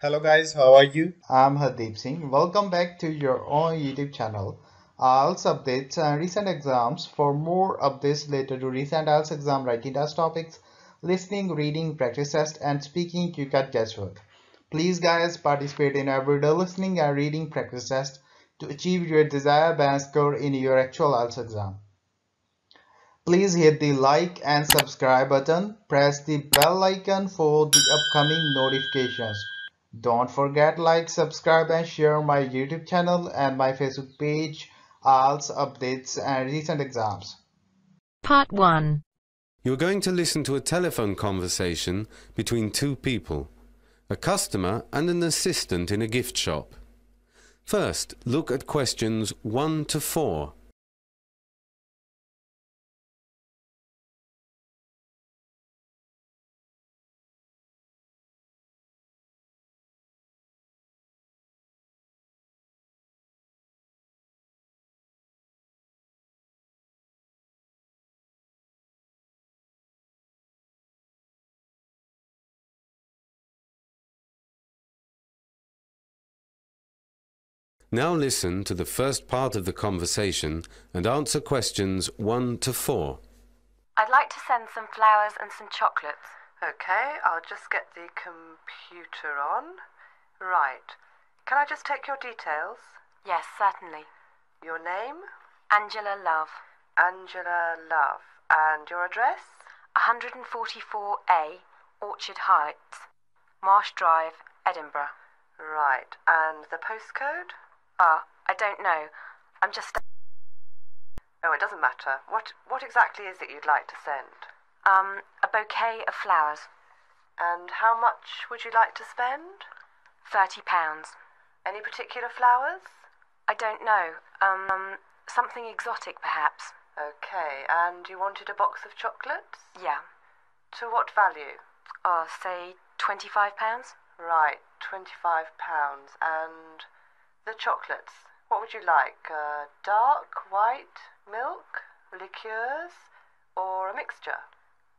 Hello guys, how are you? I'm Hardeep Singh. Welcome back to your own YouTube channel. IELTS updates and recent exams. For more updates related to recent IELTS exam writing test topics, listening, reading, practice test, and speaking, you got guesswork. Please, guys, participate in everyday listening and reading practice test to achieve your desired band score in your actual IELTS exam. Please hit the like and subscribe button. Press the bell icon for the upcoming notifications. Don't forget like, subscribe and share my YouTube channel and my Facebook page, IELTS updates and recent exams. Part 1. You're going to listen to a telephone conversation between two people, a customer and an assistant in a gift shop. First, look at questions 1 to 4. Now listen to the first part of the conversation and answer questions 1 to 4. I'd like to send some flowers and some chocolates. Okay, I'll just get the computer on. Right. Can I just take your details? Yes, certainly. Your name? Angela Love. Angela Love. And your address? 144A, Orchard Heights, Marsh Drive, Edinburgh. Right. And the postcode? I don't know. I'm just... Oh, it doesn't matter. What exactly is it you'd like to send? A bouquet of flowers. And how much would you like to spend? £30. Any particular flowers? I don't know. Something exotic, perhaps. Okay, and you wanted a box of chocolates? Yeah. To what value? Say £25? Right, £25. And the chocolates, what would you like? Dark, white, milk, liqueurs, or a mixture?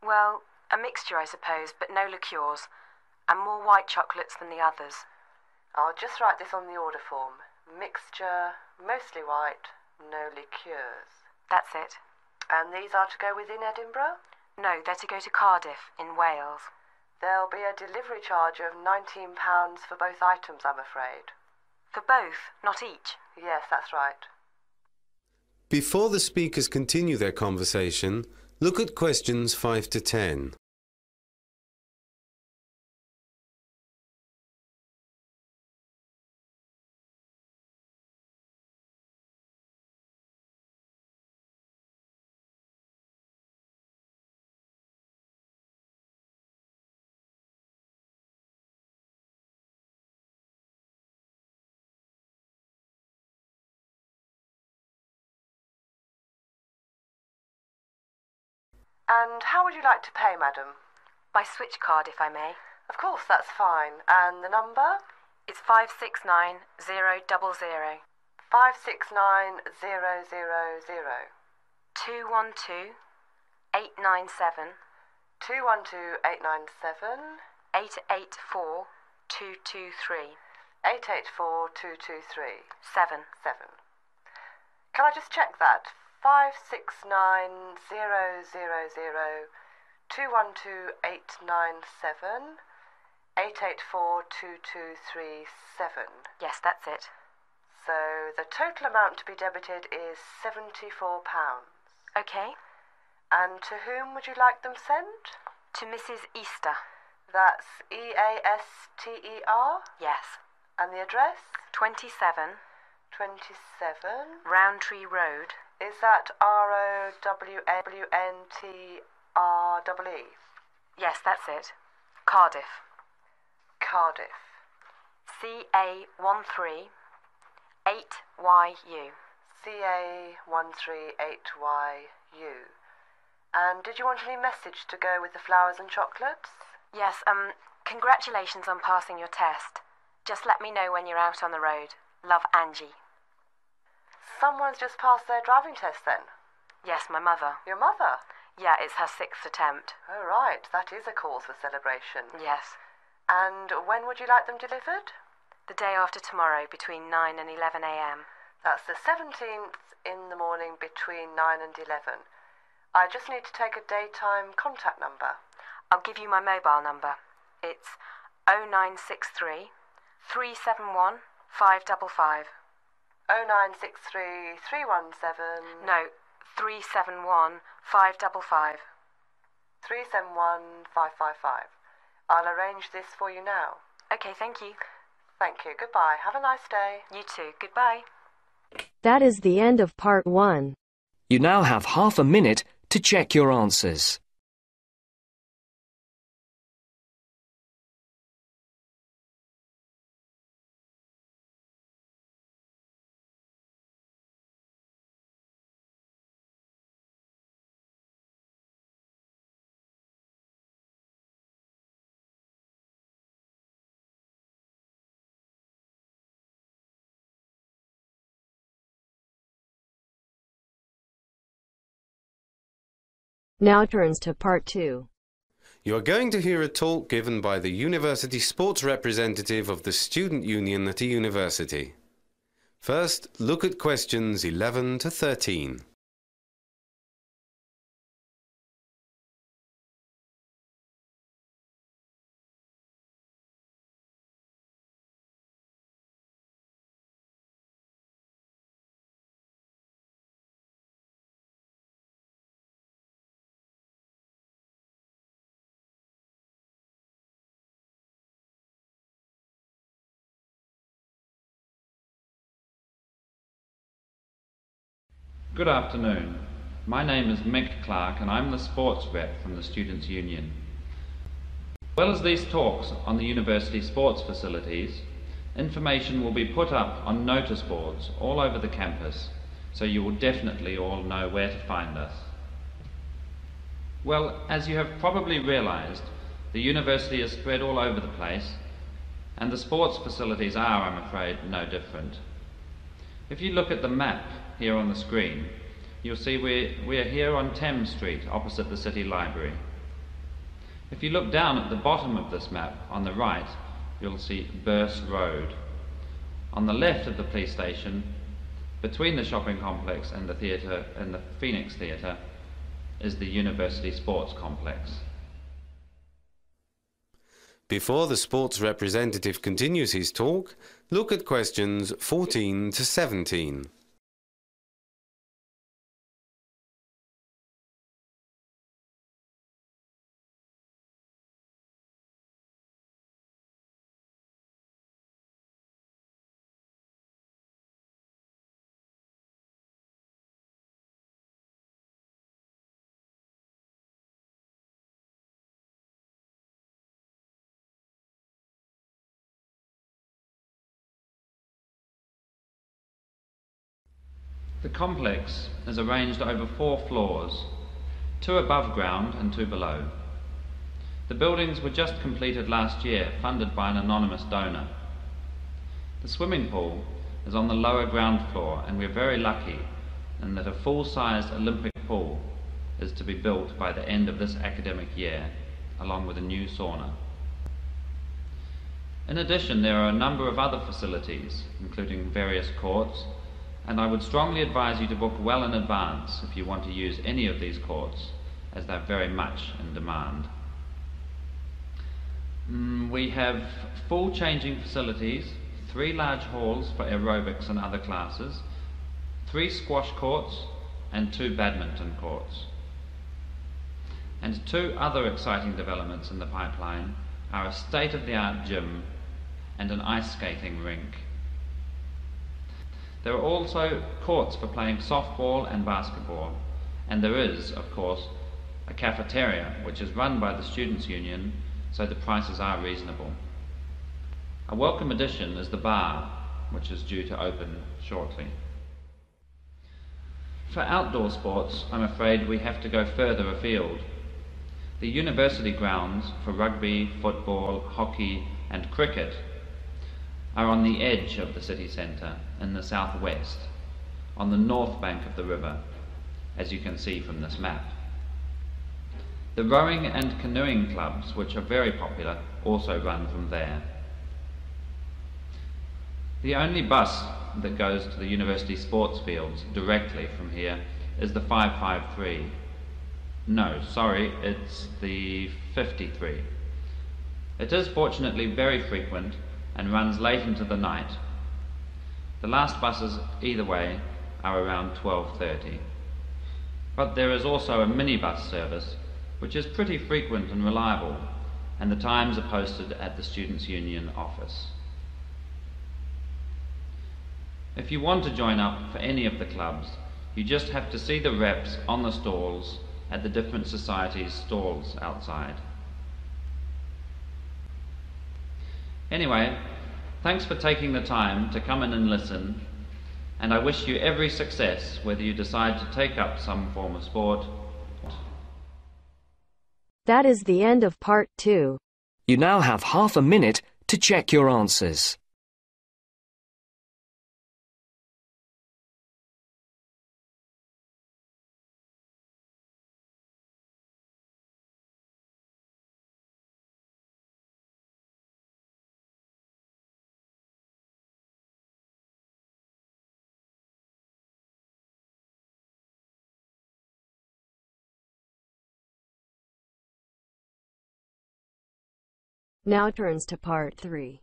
Well, a mixture, I suppose, but no liqueurs, and more white chocolates than the others. I'll just write this on the order form. Mixture, mostly white, no liqueurs. That's it. And these are to go within Edinburgh? No, they're to go to Cardiff, in Wales. There'll be a delivery charge of £19 for both items, I'm afraid. For both, not each? Yes, that's right. Before the speakers continue their conversation, look at questions 5 to 10. And how would you like to pay, madam? By switch card, if I may. Of course, that's fine. And the number? It's 569000. 569000. 212 897 212897 884 223 884223 7. 7. Can I just check that? 569000 212897 884223 7. Yes, that's it. So the total amount to be debited is £74. Okay. And to whom would you like them sent? To Mrs. Easter. That's Easter? Yes. And the address? 27 27. Roundtree Road. Is that ROWNTREE? Yes, that's it. Cardiff. Cardiff. CA13 8YU. CA138YU. And did you want any message to go with the flowers and chocolates? Yes, congratulations on passing your test. Just let me know when you're out on the road. Love, Angie. Someone's just passed their driving test then? Yes, my mother. Your mother? Yeah, it's her 6th attempt. Oh, right. That is a cause for celebration. Yes. And when would you like them delivered? The day after tomorrow, between 9 and 11 a.m. That's the 17th in the morning between 9 and 11. I just need to take a daytime contact number. I'll give you my mobile number. It's 0963 371 555. 0963 317... No, 371 555. 371 555. I'll arrange this for you now. Okay, thank you. Thank you. Goodbye. Have a nice day. You too. Goodbye. That is the end of part 1. You now have half a minute to check your answers. Now turns to part 2. You are going to hear a talk given by the university sports representative of the student union at a university. First, look at questions 11 to 13. Good afternoon. My name is Mick Clark and I'm the sports rep from the Students' Union. As well as these talks on the university sports facilities, information will be put up on notice boards all over the campus, so you will definitely all know where to find us. Well, as you have probably realised, the university is spread all over the place, and the sports facilities are, I'm afraid, no different. If you look at the map here on the screen, you'll see we're here on Thames Street, opposite the City Library. If you look down at the bottom of this map, on the right, you'll see Burse Road. On the left of the police station, between the shopping complex and the theatre and the Phoenix Theatre, is the University Sports Complex. Before the sports representative continues his talk, look at questions 14 to 17. The complex is arranged over 4 floors, 2 above ground and 2 below. The buildings were just completed last year, funded by an anonymous donor. The swimming pool is on the lower ground floor, and we're very lucky in that a full-sized Olympic pool is to be built by the end of this academic year, along with a new sauna. In addition, there are a number of other facilities, including various courts, and I would strongly advise you to book well in advance if you want to use any of these courts, as they're very much in demand. We have full changing facilities, 3 large halls for aerobics and other classes, 3 squash courts and 2 badminton courts. And 2 other exciting developments in the pipeline are a state-of-the-art gym and an ice skating rink. There are also courts for playing softball and basketball, and there is, of course, a cafeteria which is run by the Students' Union, so the prices are reasonable. A welcome addition is the bar, which is due to open shortly. For outdoor sports, I'm afraid we have to go further afield. The university grounds for rugby, football, hockey and cricket are on the edge of the city centre in the southwest, on the north bank of the river, as you can see from this map. The rowing and canoeing clubs, which are very popular, also run from there. The only bus that goes to the university sports fields directly from here is the 553. No, sorry, it's the 53. It is fortunately very frequent and runs late into the night. The last buses either way are around 12:30. But there is also a minibus service which is pretty frequent and reliable, and the times are posted at the Students' Union office. If you want to join up for any of the clubs, you just have to see the reps on the stalls at the different societies' stalls outside. Anyway, thanks for taking the time to come in and listen, and I wish you every success whether you decide to take up some form of sport. That is the end of part 2. You now have half a minute to check your answers. Now turns to part 3.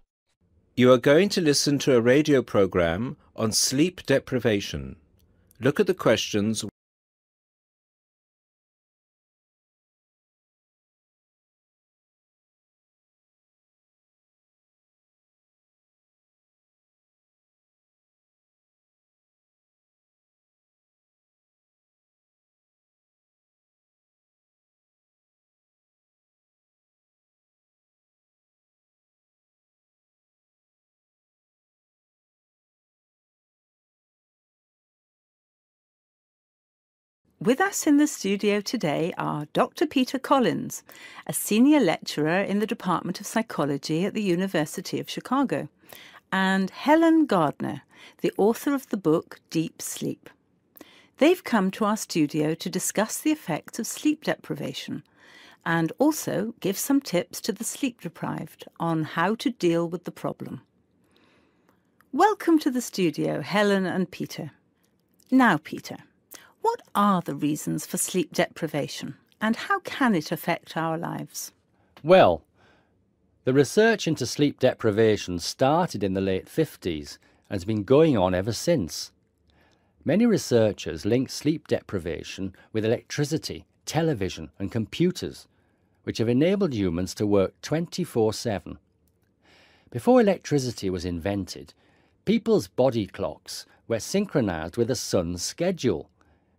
You are going to listen to a radio program on sleep deprivation. Look at the questions. With us in the studio today are Dr. Peter Collins, a senior lecturer in the Department of Psychology at the University of Chicago, and Helen Gardner, the author of the book Deep Sleep. They've come to our studio to discuss the effects of sleep deprivation and also give some tips to the sleep deprived on how to deal with the problem. Welcome to the studio, Helen and Peter. Now, Peter, what are the reasons for sleep deprivation and how can it affect our lives? Well, the research into sleep deprivation started in the late 50s and has been going on ever since. Many researchers link sleep deprivation with electricity, television and computers, which have enabled humans to work 24/7. Before electricity was invented, people's body clocks were synchronized with the sun's schedule,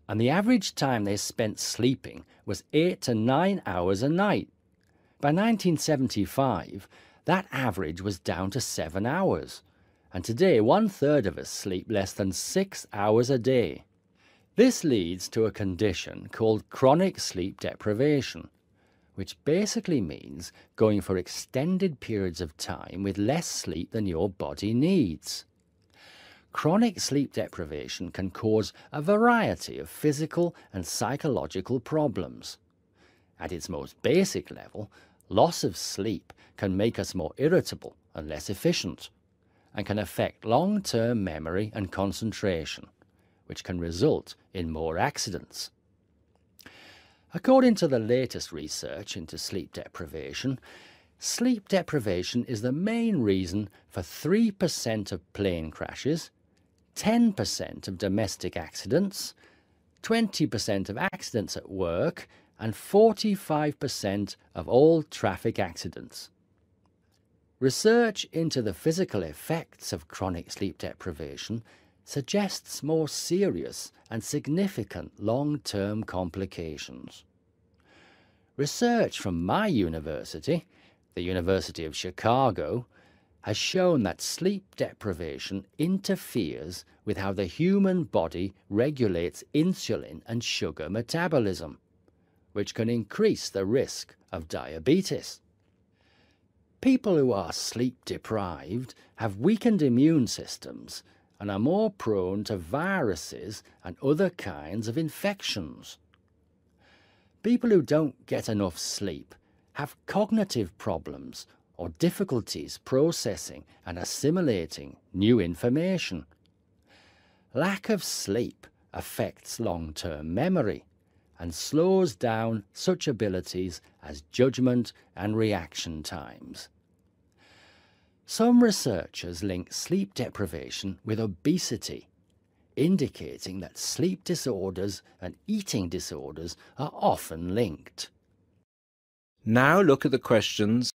and the average time they spent sleeping was 8 to 9 hours a night. By 1975, that average was down to 7 hours, and today 1/3 of us sleep less than 6 hours a day. This leads to a condition called chronic sleep deprivation, which basically means going for extended periods of time with less sleep than your body needs. Chronic sleep deprivation can cause a variety of physical and psychological problems. At its most basic level, loss of sleep can make us more irritable and less efficient, and can affect long-term memory and concentration, which can result in more accidents. According to the latest research into sleep deprivation is the main reason for 3% of plane crashes, 10% of domestic accidents, 20% of accidents at work, and 45% of all traffic accidents. Research into the physical effects of chronic sleep deprivation suggests more serious and significant long-term complications. Research from my university, the University of Chicago, has shown that sleep deprivation interferes with how the human body regulates insulin and sugar metabolism, which can increase the risk of diabetes. People who are sleep deprived have weakened immune systems and are more prone to viruses and other kinds of infections. People who don't get enough sleep have cognitive problems or difficulties processing and assimilating new information. Lack of sleep affects long-term memory and slows down such abilities as judgment and reaction times. Some researchers link sleep deprivation with obesity, indicating that sleep disorders and eating disorders are often linked. Now look at the questions.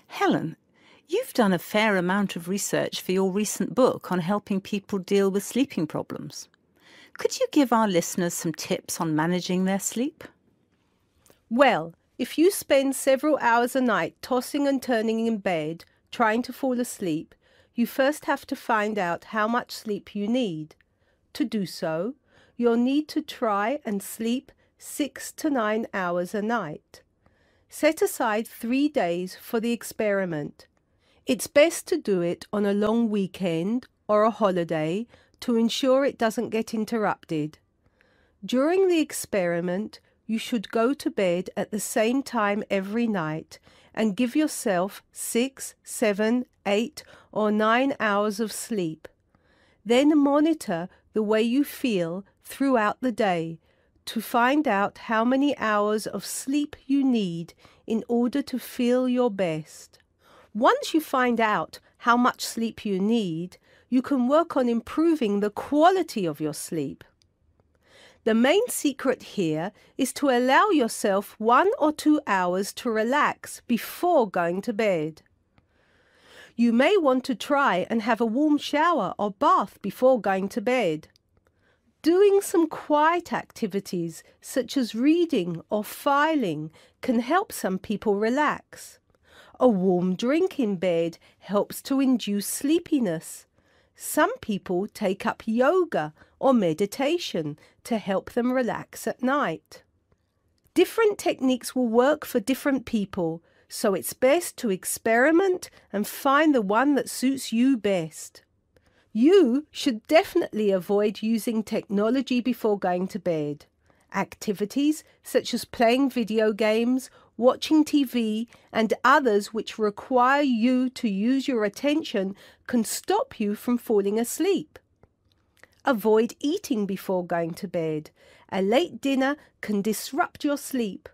Helen, you've done a fair amount of research for your recent book on helping people deal with sleeping problems. Could you give our listeners some tips on managing their sleep? Well, if you spend several hours a night tossing and turning in bed, trying to fall asleep, you first have to find out how much sleep you need. To do so, you'll need to try and sleep 6 to 9 hours a night. Set aside 3 days for the experiment. It's best to do it on a long weekend or a holiday to ensure it doesn't get interrupted. During the experiment, you should go to bed at the same time every night and give yourself 6, 7, 8 or 9 hours of sleep. Then monitor the way you feel throughout the day to find out how many hours of sleep you need in order to feel your best. Once you find out how much sleep you need, you can work on improving the quality of your sleep. The main secret here is to allow yourself 1 or 2 hours to relax before going to bed. You may want to try and have a warm shower or bath before going to bed. Doing some quiet activities such as reading or filing can help some people relax. A warm drink in bed helps to induce sleepiness. Some people take up yoga or meditation to help them relax at night. Different techniques will work for different people, so it's best to experiment and find the one that suits you best. You should definitely avoid using technology before going to bed. Activities such as playing video games, watching TV, and others which require you to use your attention can stop you from falling asleep. Avoid eating before going to bed. A late dinner can disrupt your sleep.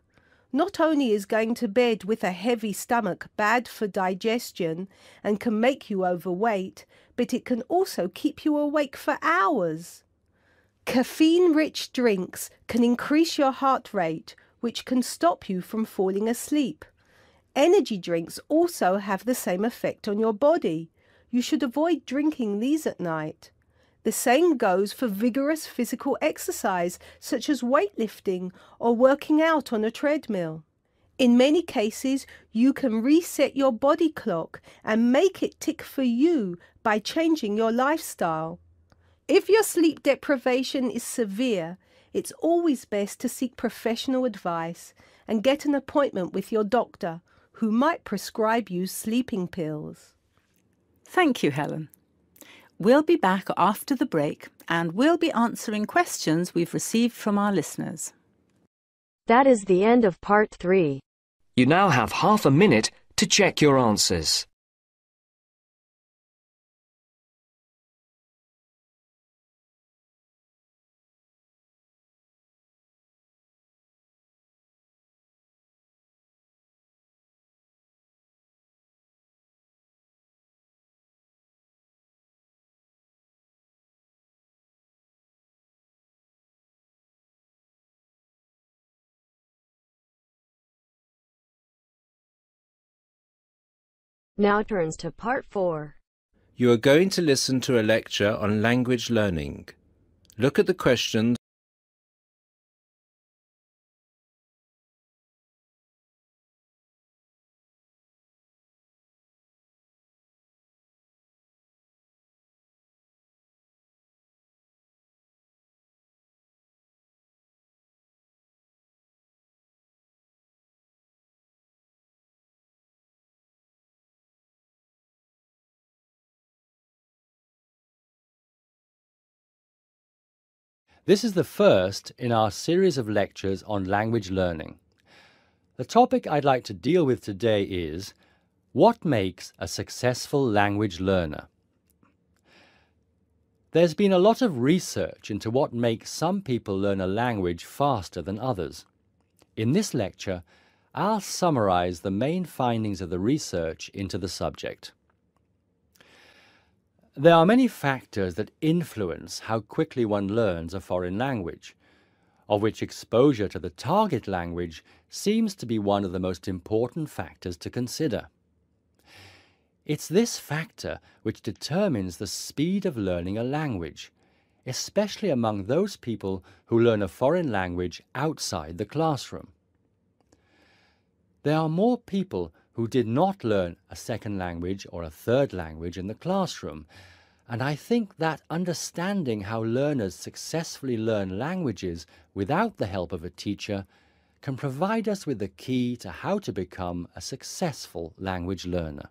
Not only is going to bed with a heavy stomach bad for digestion and can make you overweight, but it can also keep you awake for hours. Caffeine-rich drinks can increase your heart rate, which can stop you from falling asleep. Energy drinks also have the same effect on your body. You should avoid drinking these at night. The same goes for vigorous physical exercise, such as weightlifting or working out on a treadmill. In many cases, you can reset your body clock and make it tick for you by changing your lifestyle. If your sleep deprivation is severe, it's always best to seek professional advice and get an appointment with your doctor, who might prescribe you sleeping pills. Thank you, Helen. We'll be back after the break and we'll be answering questions we've received from our listeners. That is the end of part 3. You now have half a minute to check your answers. Now turns to part 4. You are going to listen to a lecture on language learning. Look at the questions. This is the first in our series of lectures on language learning. The topic I'd like to deal with today is what makes a successful language learner? There's been a lot of research into what makes some people learn a language faster than others. In this lecture, I'll summarize the main findings of the research into the subject. There are many factors that influence how quickly one learns a foreign language, of which exposure to the target language seems to be one of the most important factors to consider. It's this factor which determines the speed of learning a language, especially among those people who learn a foreign language outside the classroom. There are more people who did not learn a second language or a third language in the classroom, and I think that understanding how learners successfully learn languages without the help of a teacher can provide us with the key to how to become a successful language learner.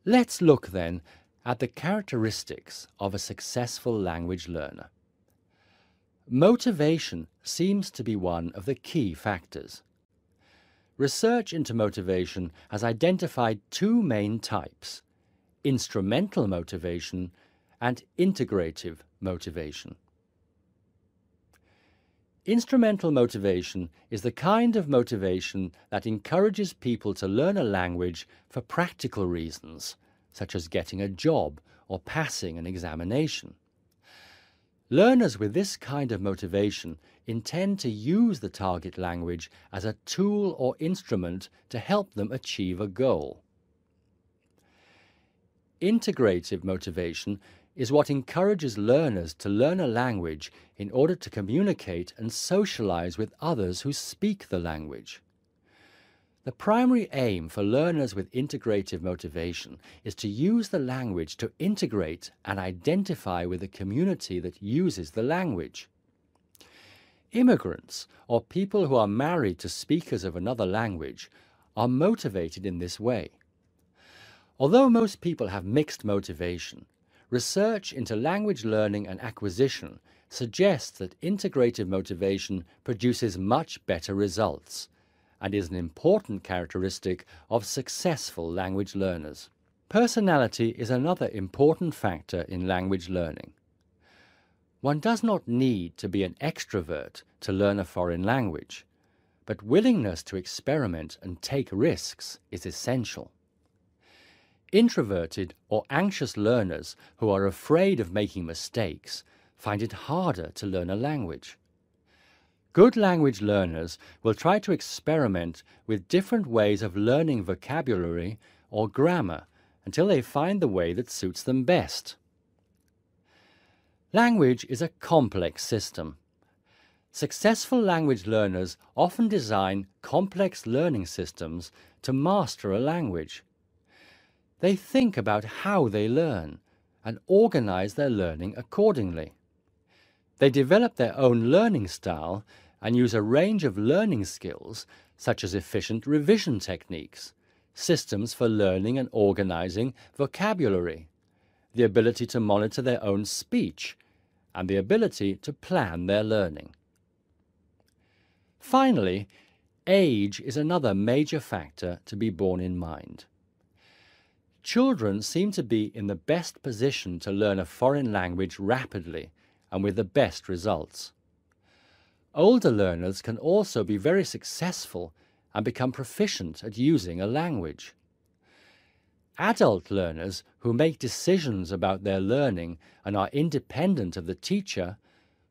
Let's look then at the characteristics of a successful language learner. Motivation seems to be one of the key factors. Research into motivation has identified two main types: instrumental motivation and integrative motivation. Instrumental motivation is the kind of motivation that encourages people to learn a language for practical reasons, such as getting a job or passing an examination. Learners with this kind of motivation intend to use the target language as a tool or instrument to help them achieve a goal. Integrative motivation is what encourages learners to learn a language in order to communicate and socialize with others who speak the language. The primary aim for learners with integrative motivation is to use the language to integrate and identify with the community that uses the language. Immigrants, or people who are married to speakers of another language, are motivated in this way. Although most people have mixed motivation, research into language learning and acquisition suggests that integrative motivation produces much better results and is an important characteristic of successful language learners. Personality is another important factor in language learning. One does not need to be an extrovert to learn a foreign language, but willingness to experiment and take risks is essential. Introverted or anxious learners who are afraid of making mistakes find it harder to learn a language. Good language learners will try to experiment with different ways of learning vocabulary or grammar until they find the way that suits them best. Language is a complex system. Successful language learners often design complex learning systems to master a language. They think about how they learn and organize their learning accordingly. They develop their own learning style and use a range of learning skills such as efficient revision techniques, systems for learning and organizing vocabulary, the ability to monitor their own speech, and the ability to plan their learning. Finally, age is another major factor to be borne in mind. Children seem to be in the best position to learn a foreign language rapidly and with the best results. Older learners can also be very successful and become proficient at using a language. Adult learners who make decisions about their learning and are independent of the teacher,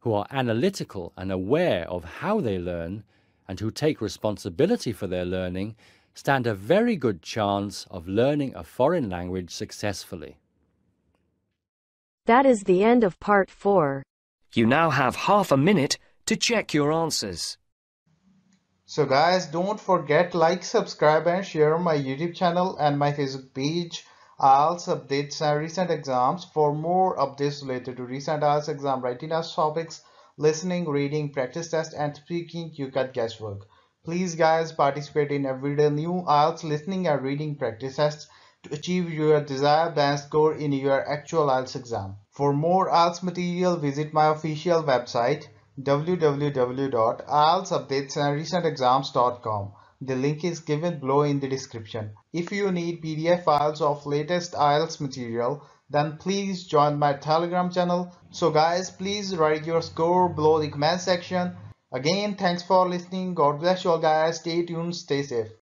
who are analytical and aware of how they learn, and who take responsibility for their learning, stand a very good chance of learning a foreign language successfully. That is the end of part 4. You now have half a minute to check your answers. So guys, don't forget like, subscribe and share my YouTube channel and my Facebook page. I also update recent exams. For more updates related to recent IELTS exam writing test topics, listening, reading, practice test and speaking, you got guesswork. Please guys, participate in everyday new IELTS listening and reading practice tests to achieve your desired band score in your actual IELTS exam. For more IELTS material, visit my official website www.ieltsupdatesandrecentexams.com. The link is given below in the description. If you need PDF files of latest IELTS material, then please join my Telegram channel. So guys, please write your score below the comment section. Again, thanks for listening. God bless you all guys. Stay tuned, stay safe.